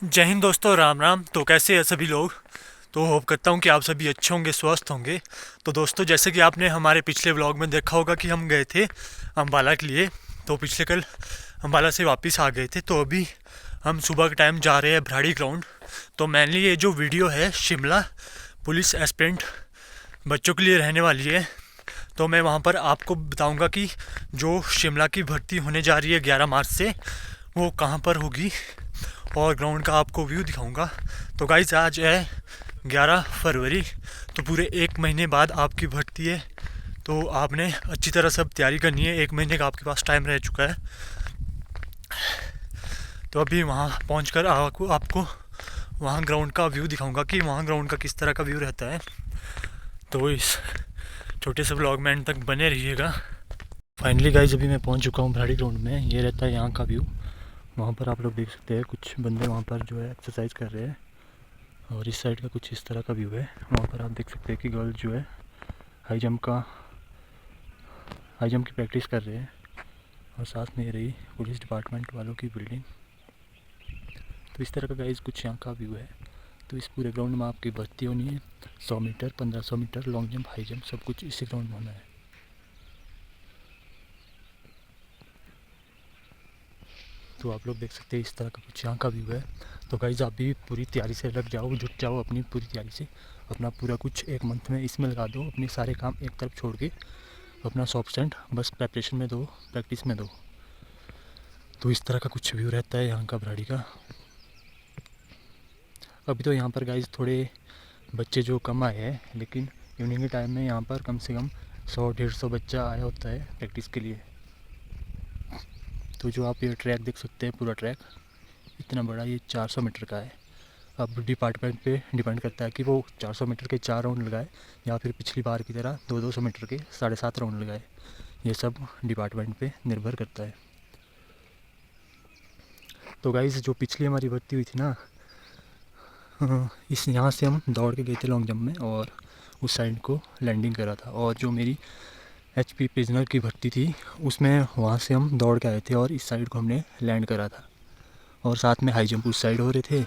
जय हिंद दोस्तों, राम राम। तो कैसे हैं सभी लोग। तो होप करता हूँ कि आप सभी अच्छे होंगे, स्वस्थ होंगे। तो दोस्तों, जैसे कि आपने हमारे पिछले व्लॉग में देखा होगा कि हम गए थे अम्बाला के लिए। तो पिछले कल अम्बाला से वापस आ गए थे। तो अभी हम सुबह के टाइम जा रहे हैं भराड़ी ग्राउंड। तो मेनली ये जो वीडियो है शिमला पुलिस एस्पिरेंट बच्चों के लिए रहने वाली है। तो मैं वहाँ पर आपको बताऊँगा कि जो शिमला की भर्ती होने जा रही है 11 मार्च से, वो कहाँ पर होगी, और ग्राउंड का आपको व्यू दिखाऊंगा। तो गाइज, आज है 11 फरवरी। तो पूरे 1 महीने बाद आपकी भर्ती है। तो आपने अच्छी तरह सब तैयारी करनी है। 1 महीने का आपके पास टाइम रह चुका है। तो अभी वहाँ पहुँच कर आपको वहाँ ग्राउंड का व्यू दिखाऊंगा कि वहाँ ग्राउंड का किस तरह का व्यू रहता है। तो इस छोटे से ब्लॉग में एंड तक बने रहिएगा। फाइनली गाइज, अभी मैं पहुँच चुका हूँ भराड़ी ग्राउंड में। ये रहता है यहाँ का व्यू। वहाँ पर आप लोग देख सकते हैं कुछ बंदे वहाँ पर जो है एक्सरसाइज कर रहे हैं। और इस साइड का कुछ इस तरह का व्यू है। वहाँ पर आप देख सकते हैं कि गर्ल जो है हाई जंप की प्रैक्टिस कर रहे हैं। और साथ में रही पुलिस डिपार्टमेंट वालों की बिल्डिंग। तो इस तरह का गाइस कुछ यहाँ का व्यू है। तो इस पूरे ग्राउंड में आपकी भर्ती होनी है। 100 metre, 1500 metre, long jump, high jump, सब कुछ इसी ग्राउंड में होना है। तो आप लोग देख सकते हैं इस तरह का कुछ यहाँ का व्यू है। तो गाइज, आप भी पूरी तैयारी से लग जाओ, जुट जाओ अपनी पूरी तैयारी से। अपना पूरा कुछ 1 मंथ में इसमें लगा दो। अपने सारे काम एक तरफ छोड़ के अपना 100% बस प्रेपरेशन में दो, प्रैक्टिस में दो। तो इस तरह का कुछ व्यू रहता है यहाँ का भराड़ी का। अभी तो यहाँ पर गाइज थोड़े बच्चे जो कम आए हैं, लेकिन इवनिंग के टाइम में यहाँ पर कम से कम 100-150 बच्चा आया होता है प्रैक्टिस के लिए। तो जो आप ये ट्रैक देख सकते हैं, पूरा ट्रैक इतना बड़ा, ये 400 मीटर का है। अब डिपार्टमेंट पे डिपेंड करता है कि वो 400 मीटर के 4 राउंड लगाए या फिर पिछली बार की तरह 200 मीटर के 7.5 राउंड लगाए। ये सब डिपार्टमेंट पे निर्भर करता है। तो गाइस, जो पिछली हमारी भर्ती हुई थी ना, इस यहाँ से हम दौड़ के गए थे लॉन्ग जंप में, और उस साइड को लैंडिंग करा था। और जो मेरी HP प्रिजनर की भर्ती थी, उसमें वहाँ से हम दौड़ के आए थे और इस साइड को हमने लैंड करा था। और साथ में हाई जंप उस साइड हो रहे थे।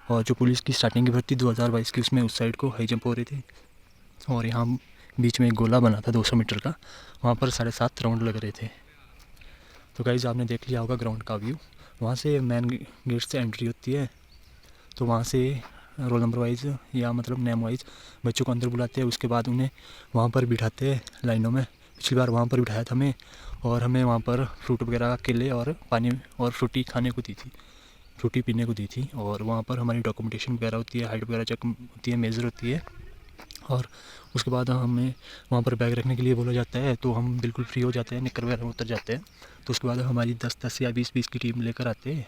और जो पुलिस की स्टार्टिंग की भर्ती 2022 की, उसमें उस साइड को हाई जंप हो रहे थे। और यहाँ बीच में एक गोला बना था 200 मीटर का, वहाँ पर 7.5 राउंड लग रहे थे। तो गाइज, आपने देख लिया होगा ग्राउंड का व्यू। वहाँ से मेन गेट से एंट्री होती है। तो वहाँ से रोल नंबर वाइज या मतलब नेम वाइज बच्चों को अंदर बुलाते हैं। उसके बाद उन्हें वहाँ पर बिठाते हैं लाइनों में। पिछली बार वहाँ पर बिठाया था हमें, और हमें वहाँ पर फ्रूट वगैरह, केले और पानी और फ्रूटी खाने को दी थी, फ्रूटी पीने को दी थी। और वहाँ पर हमारी डॉक्यूमेंटेशन वगैरह होती है, हाइट वगैरह चेक होती है, मेज़र होती है। और उसके बाद हमें वहाँ पर बैग रखने के लिए बोला जाता है। तो हम बिल्कुल फ्री हो जाते हैं, निकर वगैरह उतर जाते हैं। तो उसके बाद हमारी 10-10 या 20-20 की टीम लेकर आते हैं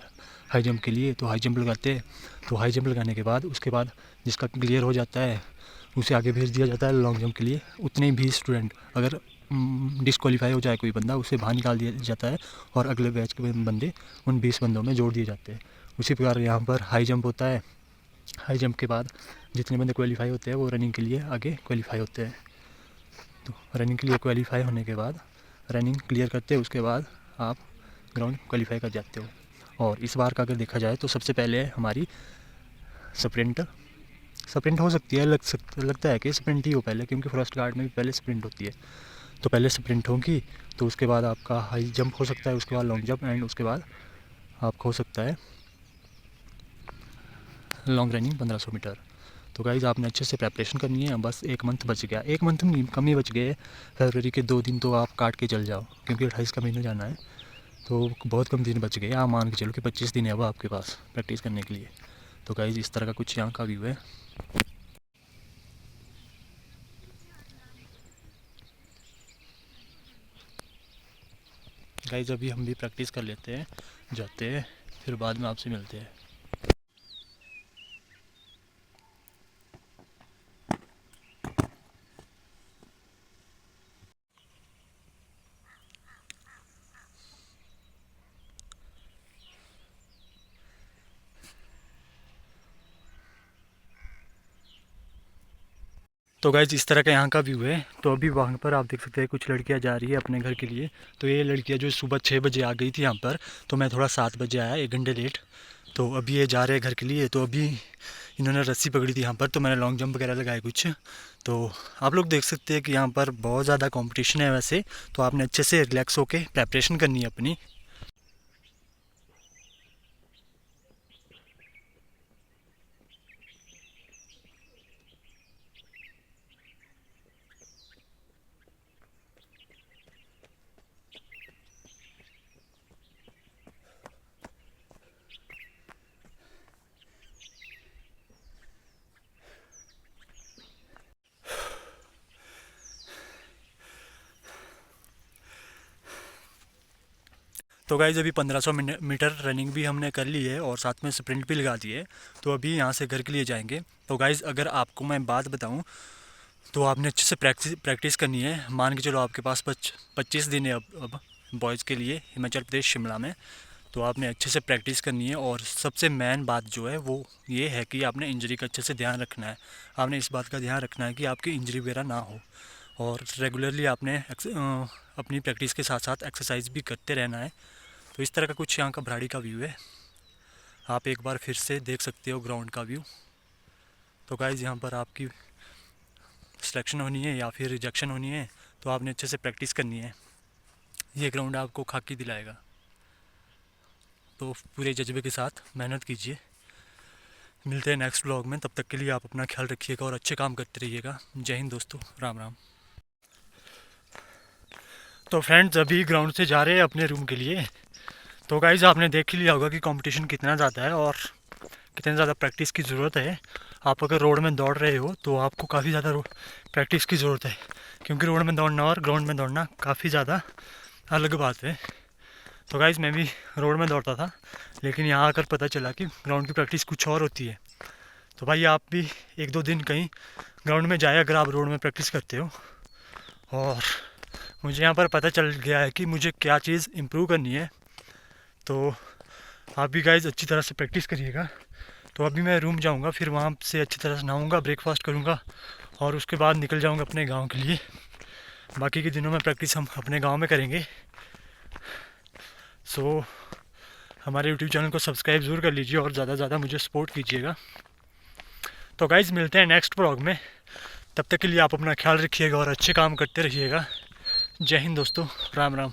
हाई जंप के लिए। तो हाई जंप लगाते हैं। तो हाई जंप लगाने के बाद उसके बाद जिसका क्लियर हो जाता है, उसे आगे भेज दिया जाता है लॉन्ग जंप के लिए। उतने भी स्टूडेंट, अगर डिस्क्वालीफाई हो जाए कोई बंदा, उसे बाहर निकाल दिया जाता है। और अगले बैच के बंदे उन 20 बंदों में जोड़ दिए जाते हैं। उसी प्रकार यहाँ पर हाई जंप होता है। हाई जंप के बाद जितने बंदे क्वालिफाई होते हैं, वो रनिंग के लिए आगे क्वालिफाई होते हैं। तो रनिंग के लिए क्वालिफाई होने के बाद, रनिंग क्लियर करते हैं, उसके बाद आप ग्राउंड क्वालिफाई कर जाते हो। और इस बार का अगर देखा जाए तो सबसे पहले हमारी स्प्रिंट स्प्रिंट हो सकती है। लगता है कि स्प्रिंट ही हो पहले, क्योंकि फर्स्ट गार्ड में भी पहले स्प्रिंट होती है। तो पहले स्प्रिंट होगी, तो उसके बाद आपका हाई जंप हो सकता है, उसके बाद लॉन्ग जंप, एंड उसके बाद आपका हो सकता है लॉन्ग रनिंग 1500 मीटर। तो गाइज़, आपने अच्छे से प्रेपरेशन करनी है। बस 1 मंथ बच गया, 1 मंथ नहीं, कम ही बच गए। फरवरी के 2 दिन तो आप काट के चल जाओ, क्योंकि 28 का महीना जाना है। तो बहुत कम दिन बच गए। आप मान के चलो कि 25 दिन है अब आपके पास प्रैक्टिस करने के लिए। तो गाइज़, इस तरह का कुछ यहाँ का व्यू है। गाइज़, अभी हम भी प्रैक्टिस कर लेते हैं, जाते हैं, फिर बाद में आपसे मिलते हैं। तो गाइज, इस तरह का यहाँ का व्यू है। तो अभी वहाँ पर आप देख सकते हैं कुछ लड़कियाँ जा रही है अपने घर के लिए। तो ये लड़कियाँ जो सुबह 6 बजे आ गई थी यहाँ पर, तो मैं थोड़ा 7 बजे आया, 1 घंटे लेट। तो अभी ये जा रहे हैं घर के लिए। तो अभी इन्होंने रस्सी पकड़ी थी यहाँ पर, तो मैंने लॉन्ग जंप वगैरह लगाए कुछ। तो आप लोग देख सकते हैं कि यहाँ पर बहुत ज़्यादा कंपटीशन है वैसे, तो आपने अच्छे से रिलैक्स होके प्रेपरेशन करनी है अपनी। तो गाइज़ अभी 1500 मीटर रनिंग भी हमने कर ली है और साथ में स्प्रिंट भी लगा दी है। तो अभी यहाँ से घर के लिए जाएंगे। तो गाइज़ अगर आपको मैं बात बताऊँ तो आपने अच्छे से प्रैक्टिस करनी है। मान के चलो आपके पास 25 दिन है अब बॉयज़ के लिए हिमाचल प्रदेश शिमला में। तो आपने अच्छे से प्रैक्टिस करनी है और सबसे मेन बात जो है वो ये है कि आपने इंजरी का अच्छे से ध्यान रखना है। आपने इस बात का ध्यान रखना है कि आपकी इंजरी वगैरह ना हो, और रेगुलरली आपने अपनी प्रैक्टिस के साथ साथ एक्सरसाइज भी करते रहना है। तो इस तरह का कुछ यहाँ का भराड़ी का व्यू है, आप एक बार फिर से देख सकते हो ग्राउंड का व्यू। तो गाइज़ यहाँ पर आपकी सिलेक्शन होनी है या फिर रिजेक्शन होनी है, तो आपने अच्छे से प्रैक्टिस करनी है। ये ग्राउंड आपको खाकी दिलाएगा। तो पूरे जज्बे के साथ मेहनत कीजिए। मिलते हैं नेक्स्ट ब्लॉग में, तब तक के लिए आप अपना ख्याल रखिएगा और अच्छे काम करते रहिएगा। जय हिंद दोस्तों, राम राम। तो फ्रेंड्स अभी ग्राउंड से जा रहे हैं अपने रूम के लिए। तो गाइज़ आपने देख ही लिया होगा कि कंपटीशन कितना ज़्यादा है और कितनी ज़्यादा प्रैक्टिस की ज़रूरत है। आप अगर रोड में दौड़ रहे हो तो आपको काफ़ी ज़्यादा प्रैक्टिस की ज़रूरत है, क्योंकि रोड में दौड़ना और ग्राउंड में दौड़ना काफ़ी ज़्यादा अलग बात है। तो गाइज़ मैं भी रोड में दौड़ता था, लेकिन यहाँ आकर पता चला कि ग्राउंड की प्रैक्टिस कुछ और होती है। तो भाई आप भी 1-2 दिन कहीं ग्राउंड में जाए अगर आप रोड में प्रैक्टिस करते हो। और मुझे यहाँ पर पता चल गया है कि मुझे क्या चीज़ इम्प्रूव करनी है। तो आप भी गाइज़ अच्छी तरह से प्रैक्टिस करिएगा। तो अभी मैं रूम जाऊंगा, फिर वहाँ से अच्छी तरह से नहाऊंगा, ब्रेकफास्ट करूंगा और उसके बाद निकल जाऊंगा अपने गांव के लिए। बाकी के दिनों में प्रैक्टिस हम अपने गांव में करेंगे। सो हमारे यूट्यूब चैनल को सब्सक्राइब ज़रूर कर लीजिए और ज़्यादा से ज़्यादा मुझे सपोर्ट कीजिएगा। तो गाइज़ मिलते हैं नेक्स्ट ब्लॉग में, तब तक के लिए आप अपना ख्याल रखिएगा और अच्छे काम करते रहिएगा। जय हिंद दोस्तों, राम राम।